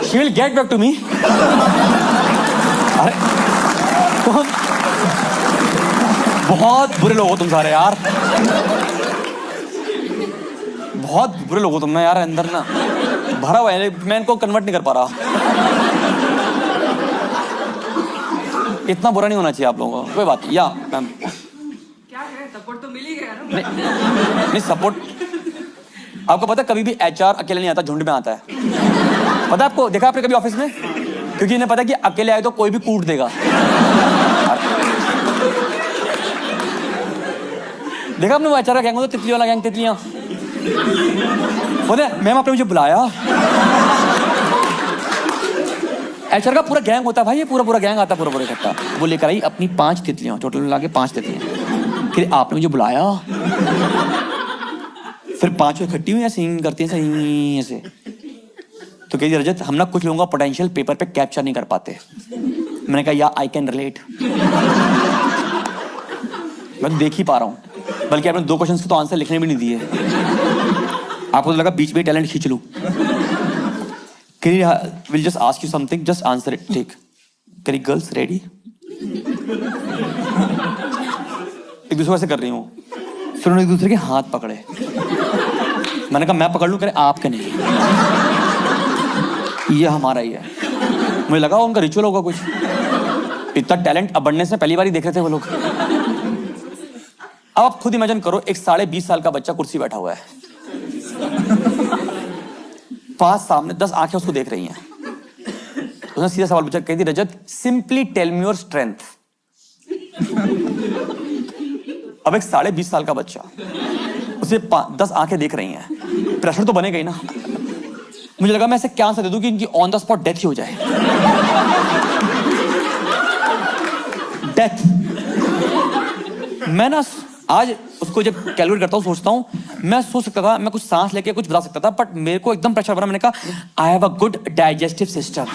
she will get back to me. अरे तुम बहुत बुरे लोग हो तुम सारे यार, बहुत बुरे लोग हो तुम ना यार। अंदर ना भरा हुआ है, मैं इनको कन्वर्ट नहीं कर पा रहा। इतना बुरा नहीं होना चाहिए आप लोगों को। कोई बात नहीं। या मैम क्या है, सपोर्ट तो मिल ही गया ना। नहीं सपोर्ट, आपको पता है कभी भी एचआर अकेले नहीं आता, झुंड में आता है। पता है आपको? देखा आपने कभी ऑफिस में? क्योंकि इन्हें पता है कि अकेले आए तो कोई भी कूट देगा। देखा आपने वो एचआर का गैंग होता, तितली वाला गैंग, तितलियां। पता है मैम आपने मुझे बुलाया, एचआर का पूरा गैंग होता है भाई, ये पूरा गैंग आता है, पूरा इकट्ठा। वो लेकर आई अपनी 5 तितलियां, टोटल मिला के 5 तितलियां। फिर आपने मुझे बुलाया, फिर 5 इकट्ठी हुई ऐसे करती हैं ऐसे। तो कही रजत हम ना कुछ लोगों का पोटेंशियल पेपर पे कैप्चर नहीं कर पाते। मैंने कहा या आई कैन रिलेट, मैं देख ही पा रहा हूँ। बल्कि आपने 2 क्वेश्चंस के तो आंसर लिखने भी नहीं दिए। आपको तो लगा बीच में टैलेंट खींच लूं। Will just ask you something, just answer it. ठीक? करी गर्ल्स रेडी? एक दूसरे को ऐसे कर रही हूँ, फिर उन्होंने एक दूसरे के हाथ पकड़े। मैंने कहा मैं पकड़ लूं? करे आपके नहीं, ये हमारा ही है। मुझे लगा उनका रिचुअल होगा कुछ। इतना टैलेंट अबंडेंस में पहली बार ही देख रहे थे वो लोग। अब आप खुद इमेजिन करो, एक 20.5 साल का बच्चा कुर्सी बैठा हुआ है, 5 सामने 10 आंखें उसको देख रही हैं। उसने सीधा सवाल पूछा, कहती Rajat simply tell me your strength. अब एक 20.5 साल का बच्चा, उसे 10 आंखें देख रही हैं, प्रेशर तो बनेगा ही ना। मुझे लगा मैं ऐसे क्या आंसर दे दूं कि इनकी ऑन द स्पॉट डेथ ही हो जाए। डेथ। मैं ना आज उसको जब कैलकुलेट करता हूँ, सोचता हूँ, मैं सोच सकता था, मैं कुछ सांस लेके कुछ बता सकता था, बट मेरे को एकदम प्रेशर बना। मैंने कहा I have a good digestive system.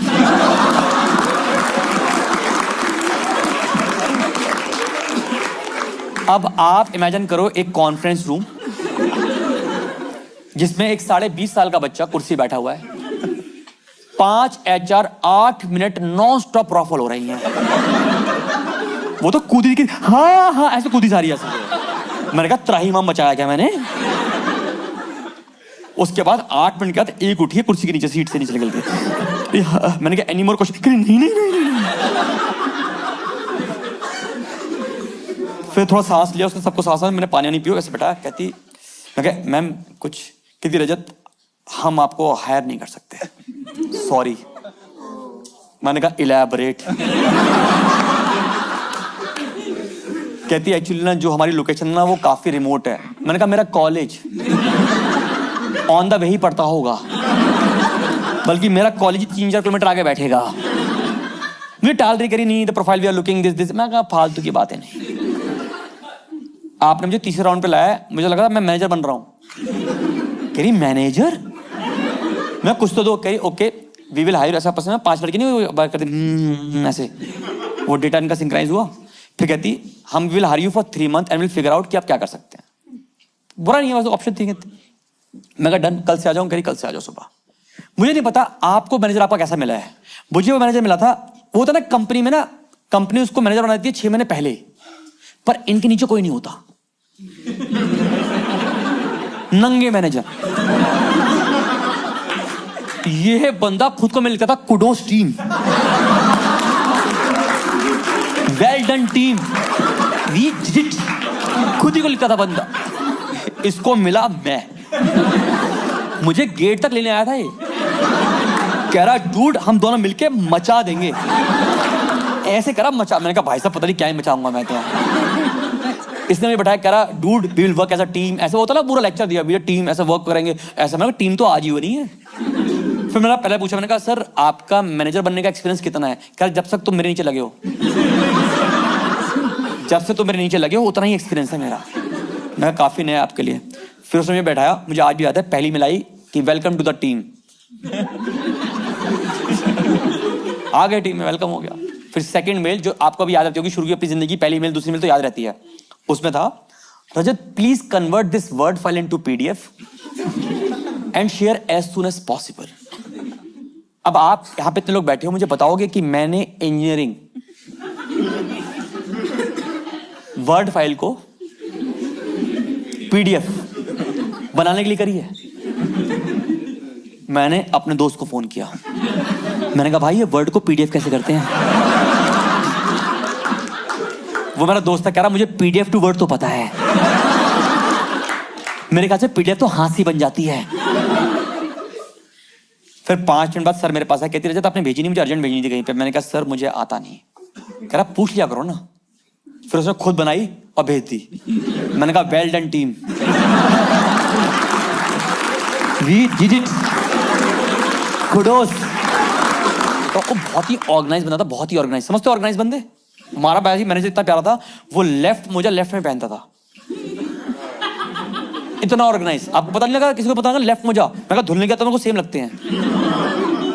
अब आप इमेजिन करो एक कॉन्फ्रेंस रूम जिसमें एक 20.5 साल का बच्चा कुर्सी बैठा हुआ है, 5 एचआर 8 मिनट नॉन स्टॉप रॉफल हो रही हैं। वो तो कूदी की, हाँ ऐसे कूदी जा रही है ऐसे। मैंने कहा त्राहिमाम मचाया क्या मैंने? उसके बाद 8 मिनट के बाद एक उठी कुर्सी के नीचे, सीट से नीचे निकल के। मैंने कहा एनी मोर क्वेश्चन, नहीं नहीं नहीं नहीं। फिर थोड़ा सांस लिया उसने, सबको सांस, मैंने पानी नहीं पियो, कैसे बैठा, कहती, मैं कहा मैम कुछ, कहती रजत हम आपको हायर नहीं कर सकते, सॉरी। मैंने कहा इलैबोरेट। कहती एक्चुअली ना जो हमारी लोकेशन ना वो काफी रिमोट है। मैंने कहा मेरा कॉलेज ऑन द वे ही पड़ता होगा, बल्कि मेरा कॉलेज 3-4 किलोमीटर आगे बैठेगा। मुझे टाल रही, करी नहीं the profile we are looking this. मैं कहा फालतू की बातें नहीं। आपने मुझे तीसरे राउंड पे लाया, मुझे लगा मैं मैनेजर बन रहा हूं। कह रही मैनेजर? मैं कुछ तो दो। कह रही ओके वी विल हायर, ऐसा पसंद है 5 लड़के नहीं बात करते ऐसे, वो डेटा इनका सिंक्राइज हुआ। फिर कहती हम will hire you for 3 month and will figure out कि आप क्या कर सकते हैं। बुरा नहीं है, वैसे ऑप्शन थी। मैं कहा डन, कल से आ जाऊं। कह रही कल से आ जाओ सुबह। मुझे नहीं पता आपको मैनेजर आपका कैसा मिला है, मुझे वो मैनेजर मिला था, वो था ना कंपनी में ना, कंपनी उसको मैनेजर बना देती है 6 महीने पहले, पर इनके नीचे कोई नहीं होता, नंगे मैनेजर। ये बंदा खुद को मैं लिखता था kudos team, well done team, we did it, खुद ही को लिखता था बंदा। इसको मिला मैं, मुझे गेट तक लेने आया था ये, कह रहा डूड हम दोनों मिलके मचा देंगे, ऐसे करा मचा। मैंने कहा भाई साहब पता नहीं क्या ही मचाऊंगा मैं तो। इसने मुझे बैठाया, कह रहा dude we will work as a team, ऐसे होता ना, पूरा लेक्चर दिया वी टीम ऐसे वर्क करेंगे ऐसा। मैंने कहा टीम तो आज ही बनी है। फिर मैंने पहले पूछा, मैंने कहा सर आपका मैनेजर बनने का एक्सपीरियंस कितना है? कह रहा जब तक तुम मेरे नीचे लगे हो, जब से तुम मेरे नीचे लगे हो उतना ही एक्सपीरियंस है मेरा। मैं काफी नया आपके लिए। फिर उसने मुझे बैठाया, मुझे आज भी याद है पहली मिलाई कि वेलकम टू द टीम। आ गए टीम में, वेलकम हो गया। फिर सेकंड मेल जो आपको भी याद रहती होगी, शुरू की अपनी जिंदगी, पहली मेल दूसरी मेल तो याद रहती है, उसमें था Rajat please convert this word file into PDF and share as soon as possible. अब आप यहां पे इतने लोग बैठे हो, मुझे बताओगे कि मैंने इंजीनियरिंग वर्ड फाइल को पीडीएफ बनाने के लिए करी है? मैंने अपने दोस्त को फोन किया, मैंने कहा भाई ये वर्ड को पीडीएफ कैसे करते हैं? वो मेरा दोस्त था, कह रहा मुझे पीडीएफ टू वर्ड तो पता है। मेरे ख्याल से पीडीएफ तो हाथ से बन जाती है। फिर 5 मिनट बाद सर मेरे पास आया, कहती रजत आपने भेजी नहीं, मुझे अर्जेंट भेजनी थी कहीं पे। मैंने कहा सर मुझे आता नहीं। कह रहा पूछ लिया करो ना। फिर उसने खुद बनाई और भेज दी। मैंने कहा well done team, we did it, kudos. तो वो बहुत ही ऑर्गेनाइज बंदा था, बहुत ही ऑर्गेनाइज। समझते ऑर्गेनाइज बंदे? हमारा बैच मैनेजर इतना प्यारा था, वो लेफ्ट मोजा लेफ्ट में पहनता था, इतना ऑर्गेनाइज। आपको पता नहीं लगा? किसी को पता लगा लेफ्ट मोजा? मैं कहा धुलने का तो मेरे को सेम लगते हैं।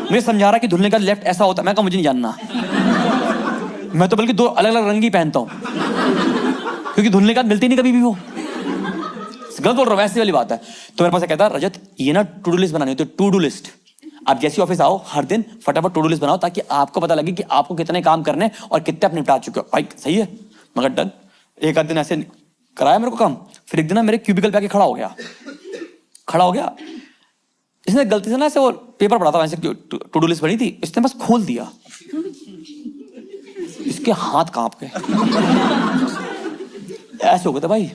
मुझे समझा रहा कि धुलने का लेफ्ट ऐसा होता है। मैं कहा मुझे नहीं जानना, मैं तो बल्कि 2 अलग अलग रंग ही पहनता हूं, क्योंकि धुलने का मिलती नहीं कभी भी। वो गलत बोल रहा हूं, वैसी वाली बात है। तो मेरे पास कहता रजत ये ना टू डू लिस्ट बनानी होती है, टू डू लिस्ट। आप जैसे ऑफिस आओ हर दिन फटाफट टू डू लिस्ट बनाओ, ताकि आपको पता लगे कि आपको कितने काम करने और कितने आप निपटा चुके हो। भाई सही है, मगर डन। एक आध दिन ऐसे कराया मेरे को काम। फिर एक दिन ना मेरे क्यूबिकल पे आके खड़ा हो गया। इसने गलती से ना ऐसे वो पेपर पड़ा था, ऐसे टू डू लिस्ट बनी थी, इसने बस खोल दिया, इसके हाथ कांप गए। ऐसे हो गए थे भाई,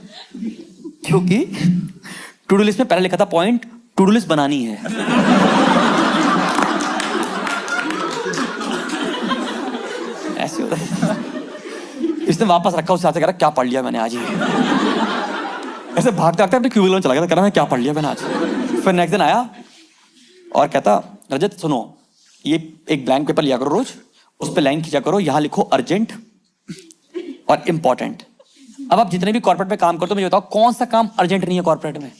क्योंकि टू डू लिस्ट में पहले लिखा था पॉइंट टू डू लिस्ट बनानी है। ऐसे होता है। इसने वापस रखा, उससे कह रहा क्या पढ़ लिया मैंने आज ही। ऐसे भागते भागते अपने क्यूबिकल में चला गया था, कह रहा मैं क्या पढ़ लिया मैंने आज। फिर नेक्स्ट दिन आया और कहता रजत सुनो, ये एक ब्लैंक पेपर लिया करो रोज, उस पर लाइन खींचा करो, यहां लिखो अर्जेंट और इंपॉर्टेंट। अब आप जितने भी कॉर्पोरेट में काम करते हो, मुझे बताओ कौन सा काम अर्जेंट नहीं है कॉर्पोरेट में?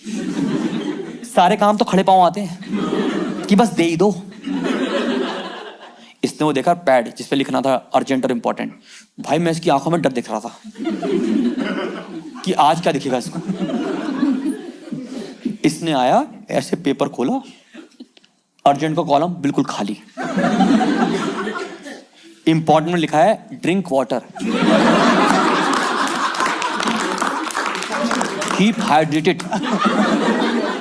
सारे काम तो खड़े पांव आते हैं कि बस दे ही दो। इसने वो देखा पैड जिसपे लिखना था अर्जेंट और इंपॉर्टेंट। भाई मैं इसकी आंखों में डर दिख रहा था कि आज क्या दिखेगा इसको। इसने आया ऐसे पेपर खोला, अर्जेंट का कॉलम बिल्कुल खाली, इंपॉर्टेंट में लिखा है drink water, keep hydrated,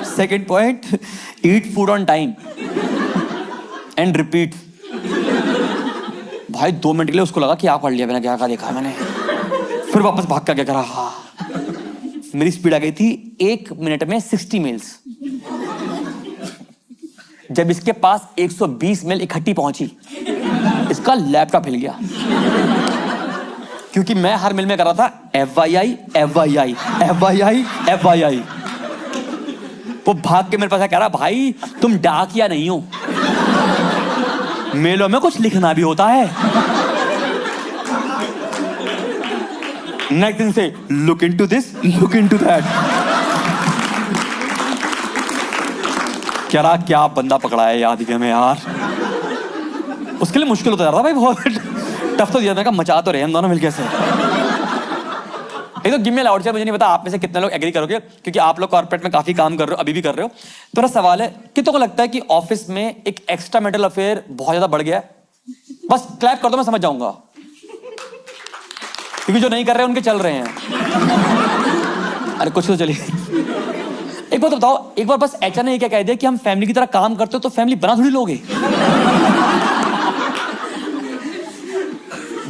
second point eat food on time and repeat. भाई 2 मिनट के लिए उसको लगा कि आप पढ़ लिया, मैंने क्या देखा मैंने, फिर वापस भाग कर क्या करा। हाँ, मेरी स्पीड आ गई थी 1 मिनट में 60 मेल्स। जब इसके पास 120 मेल इकट्ठी पहुंची, इसका लैपटॉप हिल गया, क्योंकि मैं हर मेल में कर रहा था FYI FYI FYI FYI। वो भाग के मेरे पास कह रहा, भाई तुम डाकिया नहीं हो, मेलों में कुछ लिखना भी होता है। नेक्स्ट दिन से look into this, look into that. क्या बंदा पकड़ा है याद में यार। उसके लिए मुश्किल होता जा रहा था भाई, बहुत टफ तो दिया था, मचा तो रहे हम दोनों मिलके से। एक तो गिव मी लाउड से, मुझे नहीं पता आप में से कितने लोग एग्री करोगे, क्योंकि आप लोग कॉर्पोरेट में काफी काम कर रहे हो, अभी भी कर रहे हो। तो मेरा सवाल है, कितनों को लगता है कि ऑफिस में एक एक्स्ट्रा मेंटल अफेयर बहुत ज्यादा बढ़ गया है? बस क्लैप कर दो, मैं समझ जाऊंगा, क्योंकि जो नहीं कर रहे हैं उनके चल रहे हैं। अरे कुछ तो चलिए। एक बात बताओ, एक बार बस एचआर ने क्या कह दिया कि हम फैमिली की तरह काम करते हो, तो फैमिली बना थोड़ी लोगे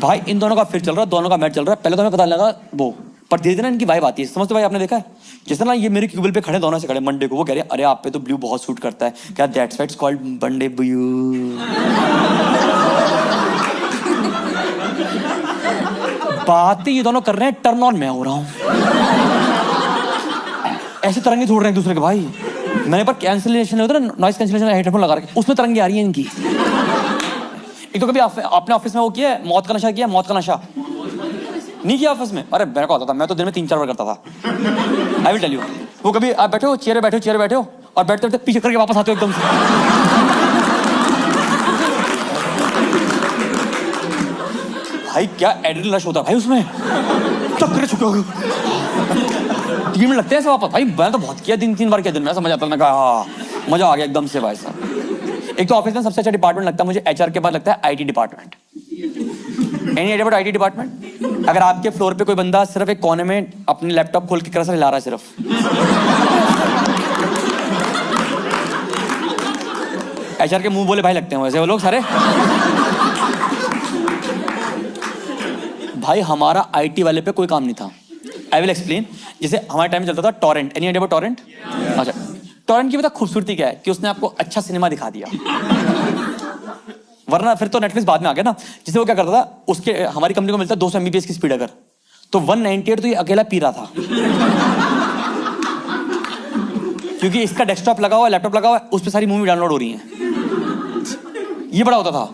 भाई। इन दोनों का फिर चल रहा है, दोनों का मैच चल रहा है। पहले तो हमें पता लगा वो, पर धीरे धीरे इनकी वाइब आती है। समझते भाई, आपने देखा है जिस तरह ये मेरे क्यूबिल पे खड़े, दोनों से खड़े मंडे को, वो कह रहे हैं अरे आप पे तो ब्लू बहुत सूट करता है, क्या that's why it's called Monday blue. बातें ये दोनों कर रहे हैं, टर्न ऑन मैं हो रहा हूं। ऐसे तरंगे छोड़ रहे हैं एक दूसरे के भाई। मैंने पर कैंसिलेशन होता है ना, नॉइस कैंसिलेशन हेडफोन लगा रखे, उसमें तरंगे आ रही हैं इनकी। एक तो कभी आपने ऑफिस में वो किया है, मौत का नशा किया? मौत का नशा नहीं किया ऑफिस में? अरे मेरे को आता था, मैं तो दिन में 3-4 बार करता था। I will tell you. वो कभी आप बैठे हो चेयर पे बैठे हो और बैठते बैठते पीछे करके वापस आते हो एकदम से। भाई क्या एड्रेनलिन रश होता है भाई उसमें, चक्कर चुके हो 3 मिनट लगते हैं ऐसे वापस। भाई मैंने तो बहुत किया, 3 बार किया दिन में, समझ आता है। मैं कहा मजा आ गया एकदम से भाई साहब। एक तो ऑफिस में सबसे अच्छा डिपार्टमेंट लगता है मुझे, एचआर के बाद लगता है IT department. Any idea about IT department? अगर आपके फ्लोर पे कोई बंदा सिर्फ एक कोने में अपनी लैपटॉप खोल के कर्सर हिला रहा है सिर्फ, एचआर के मुंह बोले भाई लगते हैं वैसे वो लोग सारे। भाई हमारा आईटी वाले पे कोई काम नहीं था। I will explain. जैसे हमारे टाइम में चलता था torrent. Any idea about torrent? अच्छा, टॉरेंट की पता खूबसूरती क्या है कि उसने आपको अच्छा सिनेमा दिखा दिया, वरना फिर तो नेटफ्लिक्स बाद में आ गया ना। जिसे वो क्या करता था, उसके हमारी कंपनी को मिलता 200 MBPS की स्पीड, अगर तो 198 तो ये अकेला पी रहा था। क्योंकि इसका डेस्कटॉप लगा हुआ है, लैपटॉप लगा हुआ है, उस पर सारी मूवी डाउनलोड हो रही है। ये बड़ा होता था।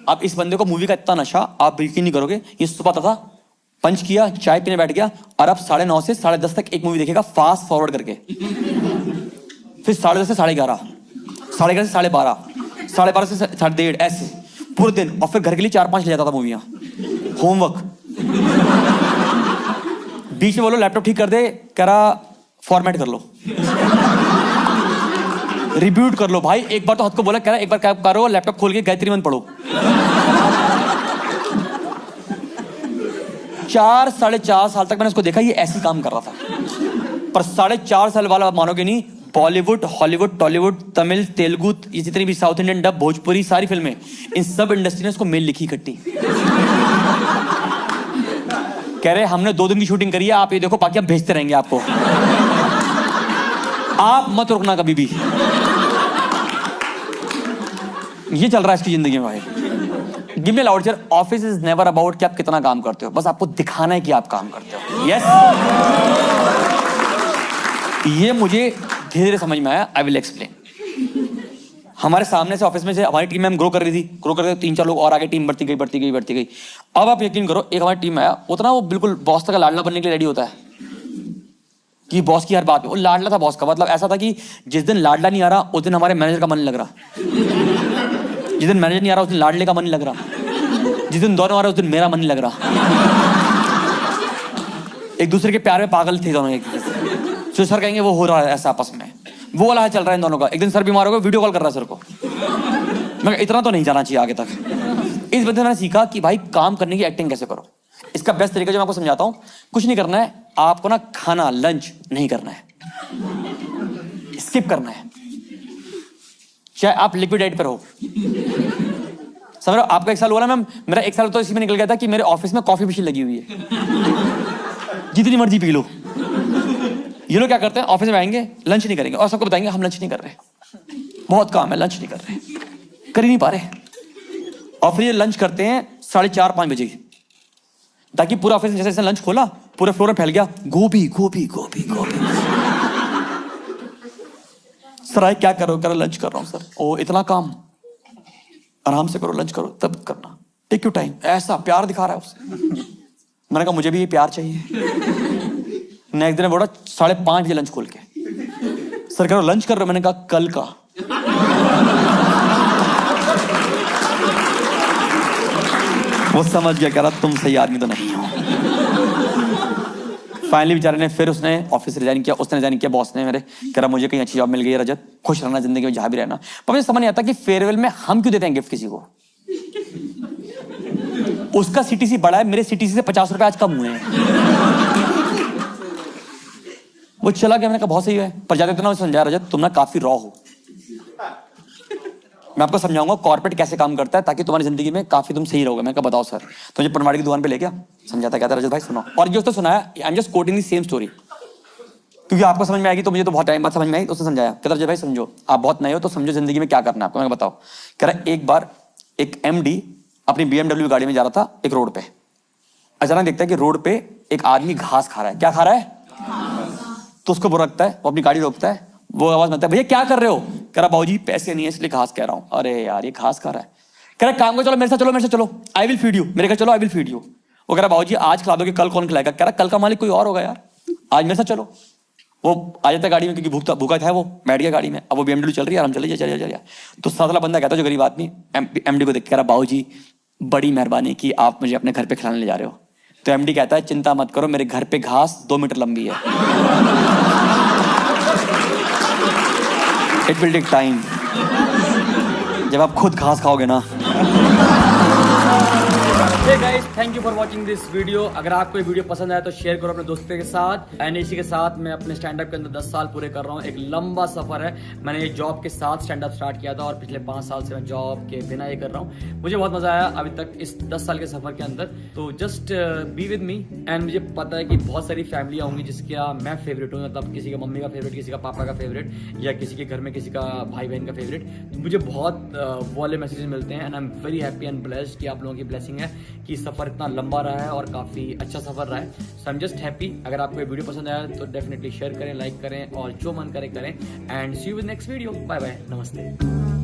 अब इस बंदे को मूवी का इतना नशा, आप यकीन नहीं करोगे, ये सुबह आता था, पंच किया, चाय पीने बैठ गया, और अब 9:30 से 10:30 तक एक मूवी देखेगा फास्ट फॉरवर्ड करके। फिर 10:30 से 11:30, 11:30 से 12:30, 12:30 से 1:30, ऐसे पूरे दिन। और फिर घर के लिए 4-5 ले जाता था मूवियां, होमवर्क। बीच में बोलो लैपटॉप ठीक कर दे, कह रहा फॉर्मेट कर लो, रिब्यूट कर लो। भाई एक बार तो हद को बोला, कह रहा एक बार क्या करो, लैपटॉप खोल के गायत्री मंत्र पढ़ो। 4-4.5 साल तक मैंने उसको देखा, ये ऐसे काम कर रहा था। पर 4.5 साल वाला मानोगे नहीं, बॉलीवुड, हॉलीवुड, टॉलीवुड, तमिल, तेलुगु, ये जितनी भी साउथ इंडियन डब, भोजपुरी, सारी फिल्में, इन सब इंडस्ट्री ने उसको मेल लिखी इकट्ठी। कह रहे हमने 2 दिन की शूटिंग करी है, आप ये देखो, बाकी हम भेजते रहेंगे आपको, आप मत रुकना कभी भी। ये चल रहा है इसकी जिंदगी में भाई। Give me loud chair. Office is never about कि आप कितना काम करते हो, बस आपको दिखाना है कि आप काम करते हो। यस, ये मुझे धीरे धीरे समझ में आया। आई विल एक्सप्लेन। हमारे सामने से ऑफिस में से हमारी टीम में हम ग्रो कर रही थी, 3-4 लोग और आगे, टीम बढ़ती गई। अब आप यकीन करो, एक हमारी टीम में आया, उतना वो बिल्कुल बॉस का लाडला बनने के लिए रेडी होता है कि बॉस की हर बात में वो लाडला था। बॉस का मतलब ऐसा था कि जिस दिन लाडला नहीं आ रहा उस दिन हमारे मैनेजर का मन नहीं लग रहा, जिस दिन मैनेजर नहीं आ रहा उस दिन लाडले का मन नहीं लग रहा, जिस दिन दोनों आ रहा उस दिन मेरा मन नहीं लग रहा। एक दूसरे के प्यार में पागल थे दोनों एक दूसरे से। तो सर कहेंगे वो हो रहा है ऐसा आपस में, वो वाला चल रहा है इन दोनों का। एक दिन सर बीमार हो गए, वीडियो कॉल कर रहा है सर को। मैं इतना तो नहीं जाना चाहिए आगे तक। इस बंदे ने सीखा कि भाई काम करने की एक्टिंग कैसे करो। इसका बेस्ट तरीका जो मैं आपको समझाता हूँ, कुछ नहीं करना है आपको ना, खाना लंच नहीं करना है, स्किप करना है। चाहे आप लिक्विड डाइट पर हो, समझ आपका 1 साल हुआ ना मैम, मेरा 1 साल तो इसी में निकल गया था कि मेरे ऑफिस में कॉफी मशीन लगी हुई है, जितनी मर्जी पी लो। ये लोग क्या करते हैं, ऑफिस में आएंगे, लंच नहीं करेंगे और सबको बताएंगे हम लंच नहीं कर रहे, बहुत काम है, लंच नहीं कर रहे, कर ही नहीं पा रहे। और फिर ये लंच करते हैं 4:30-5 बजे, ताकि पूरा ऑफिस जैसे जैसे लंच खोला पूरे फ्लोर में फैल गया, गोभी गोभी गोभी गोभी। सर आए क्या करो, कर लंच कर रहा हूँ सर। ओ इतना काम, आराम से करो, लंच करो तब करना, टेक यू टाइम। ऐसा प्यार दिखा रहा है उससे। मैंने कहा मुझे भी ये प्यार चाहिए। नेक्स्ट दिन बोला 5:30 बजे लंच खोल के, सर करो लंच कर रहे हो, मैंने कहा कल का। वो समझ गया, कह रहा तुम सही आदमी तो नहीं हो। फाइनली बेचारे ने, फिर उसने ऑफिस रिजाइन किया, उसने रिजाइन किया, बॉस ने मेरे, कह रहा मुझे कहीं अच्छी जॉब मिल गई है रजत, खुश रहना जिंदगी में जहां भी रहना। पर मुझे समझ नहीं आता कि फेयरवेल में हम क्यों देते हैं गिफ्ट किसी को। उसका सीटीसी बड़ा है, मेरे सीटीसी से 50 रुपए आज कम हुए हैं। वो चला गया, मैंने कहा बहुत सही है, पर जाते ना समझाया रजत तुम ना काफी रॉ हो, मैं आपको समझाऊंगा कॉर्पोरेट कैसे काम करता है ताकि तुम्हारी जिंदगी में काफी तुम सही रहोगे। मैं कहा बताओ सर, तो मुझे पनवाड़ी की दुकान पे ले गया, समझाता, कहता रजत भाई सुनो, और जो उसने सुनाया I am just coating the same story, क्योंकि आपको समझ में आएगी तो मुझे तो बहुत टाइम बाद समझ में आई। उसने समझाया, कहता रजत भाई समझो, आप बहुत नए हो तो समझो जिंदगी में क्या करना है आपको। मैं बताओ, कह रहा एक बार एक MD अपनी BMW गाड़ी में जा रहा था एक रोड पे, अचानक देखता है कि रोड पे एक आदमी घास खा रहा है। क्या खा रहा है? तो उसको बुरा लगता है, वो अपनी गाड़ी रोकता है, वो आवाज मारता है भैया क्या कर रहे हो? कह रहा बाबूजी पैसे नहीं है इसलिए घास कह रहा हूँ। अरे यार ये घास खा रहा है। कह रहा काम को चलो मेरे साथ, चलो मेरे साथ चलो, आई विल फीड यू। मेरे घर चलो, आई विल फीड यू। वो कह रहा बाबूजी आज खिला दोगे, कल कौन खिलाएगा? कह रहा कल का मालिक कोई और होगा यार, आज मेरे साथ चलो। वो आ जाता है गाड़ी में, क्योंकि भूखा था वो, बैठ गया गाड़ी में। अब वो BMW चल रही है, आराम चलिए चलिए। तो सातला बंदा कहता है जो गरीब आदमी MD को देख, कह रहा बाबूजी बड़ी मेहरबानी की आप मुझे अपने घर पे खिलाने ले जा रहे हो। तो MD कहता है चिंता मत करो, मेरे घर पे घास 2 मीटर लंबी है। इट विल टेक टाइम, जब आप खुद घास खाओगे ना। Hey guys, thank you for watching this video। अगर आपको ये वीडियो पसंद आया तो शेयर करो अपने दोस्तों के साथ। एंड इसी के साथ मैं अपने स्टैंड अप के अंदर 10 साल पूरे कर रहा हूँ। एक लंबा सफर है, मैंने ये जॉब के साथ स्टैंड अप स्टार्ट किया था और पिछले 5 साल से मैं जॉब के बिना ये कर रहा हूँ। मुझे बहुत मजा आया अभी तक इस 10 साल के सफर के अंदर। तो just be with me. And मुझे पता है कि बहुत सारी फैमिलियाँ होंगी जिसका मैं फेवरेट हूँ, मतलब किसी का मम्मी का फेवरेट, किसी का पापा का फेवरेट, या किसी के घर में किसी का भाई बहन का फेवरेट। मुझे बहुत वो वाले मैसेजेस मिलते हैं and I am very happy and blessed कि आप लोगों की ब्लेसिंग है कि सफर इतना लंबा रहा है और काफी अच्छा सफर रहा है। सो आई एम जस्ट हैप्पी। अगर आपको ये वीडियो पसंद आया तो डेफिनेटली शेयर करें, लाइक करें और जो मन करे करें। And see you with next video. Bye bye, नमस्ते।